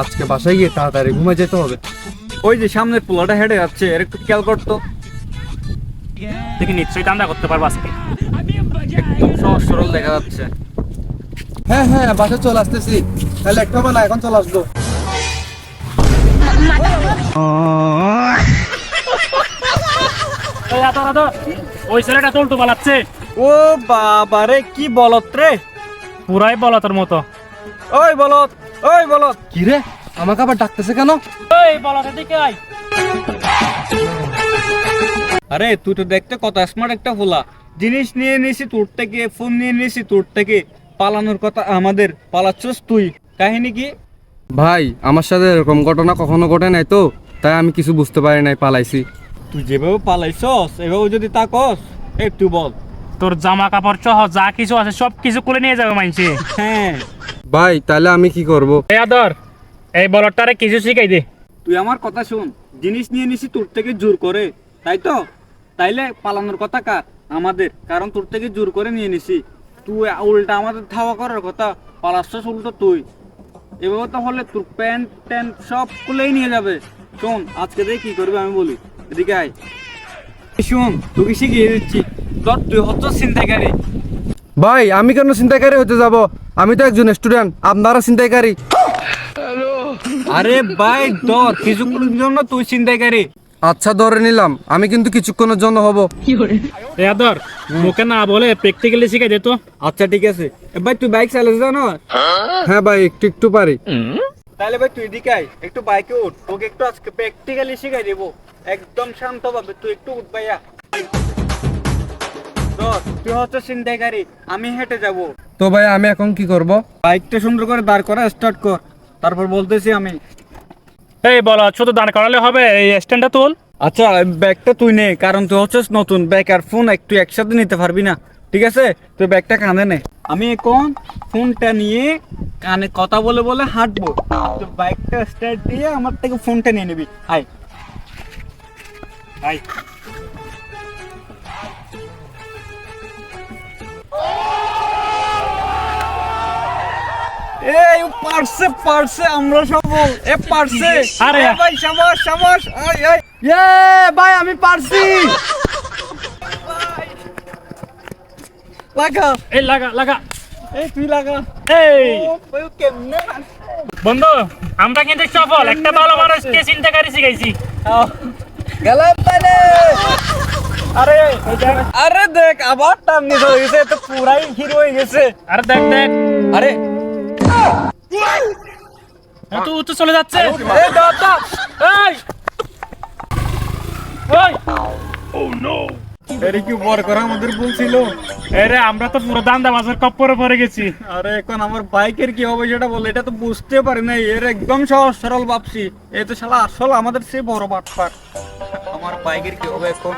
আজকে বাসায় গিয়ে তাড়াতাড়ি ঘুমে যেতে হবে। ওই যে সামনের পোলাটা হেঁটে যাচ্ছে, এর একটু খেয়াল করতো। দেখি নিশ্চয়ই দান্দা করতে পারবো আজকে। একদম সহজ সরল দেখা যাচ্ছে। হ্যাঁ হ্যাঁ, বাসা চলে আসতেছি। তাহলে একটা বেলা এখন চলে আসবো। ওই ছেলেটা তোলটু পালাচ্ছে। ও বাবারে, কি বলত রে! পুরাই বলতের মতো। ওই বলত, ওই বলত! কি রে, আমাকে আবার ডাকতেছে কেন? এই বলতের দিকে আয়। আরে তুই তো দেখতে কত স্মার্ট একটা হোলা। জিনিস নিয়ে নিয়েছি তোর থেকে, ফোন নিয়ে নিয়েছি তোর থেকে, পালানোর কথা আমাদের, পালাচ্ছস তুই। কাহিনী কি? ভাই, আমার সাথে এরকম ঘটনা কখনো ঘটে নাই তো, তাই আমি কিছু বুঝতে পারি নাই, পালাইছি। তুই যেভাবে পালাইছস এভাবে যদি তাকস, একটু বল। তোর জামা কাপড় সহ যা কিছু আছে সব কিছু খুলে নিয়ে যাবে মাইনছে। হ্যাঁ ভাই, তাহলে আমি কি করব? এই আদর, এই বলটারে কিছু শিখাই দে। তুই আমার কথা শোন, জিনিস নিয়ে নিছি তোর থেকে জোর করে, তাই তো? তাইলে পালানোর কথা কার? আমাদের, কারণ তোর থেকে জোর করে নিয়ে নিছি। তুই উল্টা আমাদের ধাওয়া করার কথা, পালাচ্ছস উল্টো তুই। এভাবে তো হলে তোর প্যান্ট ট্যান্ট সব খুলেই নিয়ে যাবে। শোন, আজকে দেখে কি করবে আমি বলি, এদিকে আয়। শোন, তোকে শিখিয়ে দিচ্ছি। ধর, তুই হচ্ছস ছিনতাইকারী। ভাই, আমি কেন ছিনতাইকারী হতে যাব? আমি তো একজন স্টুডেন্ট, আপনারা ছিনতাইকারী। আরে ভাই ধর, কিছুক্ষণের জন্য তুই ছিনতাইকারী। আচ্ছা, ধরে নিলাম, আমি কিন্তু কিছুক্ষণের জন্য হব। এই আদর, মুখে না বলে প্র্যাকটিক্যালি শিখাই দে তো। আচ্ছা ঠিক আছে। ভাই তুই বাইক চালাতে জানো? হ্যাঁ ভাই, একটু একটু পারি। তাহলে ভাই তুই এদিকে আয়, একটু বাইকে উঠ, তোকে একটু আজকে প্র্যাকটিক্যালি শিখাই দেবো। একদম শান্তভাবে তুই একটু উঠ ভাইয়া। ধর, তুই হচ্ছে ছিনতাইকারী, আমি হেঁটে যাব। তো ভাই আমি এখন কি করব? বাইকটা সুন্দর করে দাঁড় করা স্টার্ট কর, তারপর বলতেছি আমি। এই বল, শুধু দাঁড় করালে হবে? এই স্ট্যান্ডটা তোল। আচ্ছা, ব্যাগটা তুই নে, কারণ তুই হচ্ছিস নতুন, ব্যাগ আর ফোন একটু একসাথে নিতে পারবি না, ঠিক আছে? তুই ব্যাগটা কাঁধে নে। আমি এখন ফোনটা নিয়ে কানে কথা বলে বলে হাঁটবো, তো বাইকটা স্টার্ট দিয়ে আমার থেকে ফোনটা নিয়ে নিবি। আয় আয়। এই পারছে পারছে, আমরা সফল। এ পারছে। আরে এ ভাই, শাবাশ শাবাশ। আয় আয়, এ ভাই আমি পারছি। লাগা, এই লাগা লাগা। এই তুই লাগা। এই ও ভাই, কেমনে পারছে? বন্ধু, আমরা কিন্তু সফল, একটা ভালো মানুষকে চিন্তাকারী শিখাইছি। গেলাম তাহলে। আরে আরে দেখ, আবার টান মিস হয়ে গেছে, তো পুরাই হিরো হয়ে গেছে। আরে দেখ দেখ, আরে তো ও তো চলে যাচ্ছে। এই দাদা, এই ওই, এর কি বর করা আমাদের বলছিল? আরে আমরা তো পুরো দান্দা বাজার কপ্পরে পড়ে গেছি। আরে এখন আমার বাইকের কি হবে সেটা বলে, এটা তো বুঝতে পারি নাই। এর একদম সহজ সরল ভাবছি, এই তো শালা আসল আমাদের সে বড় বাটপার। আমার বাইকের কি হবে এখন?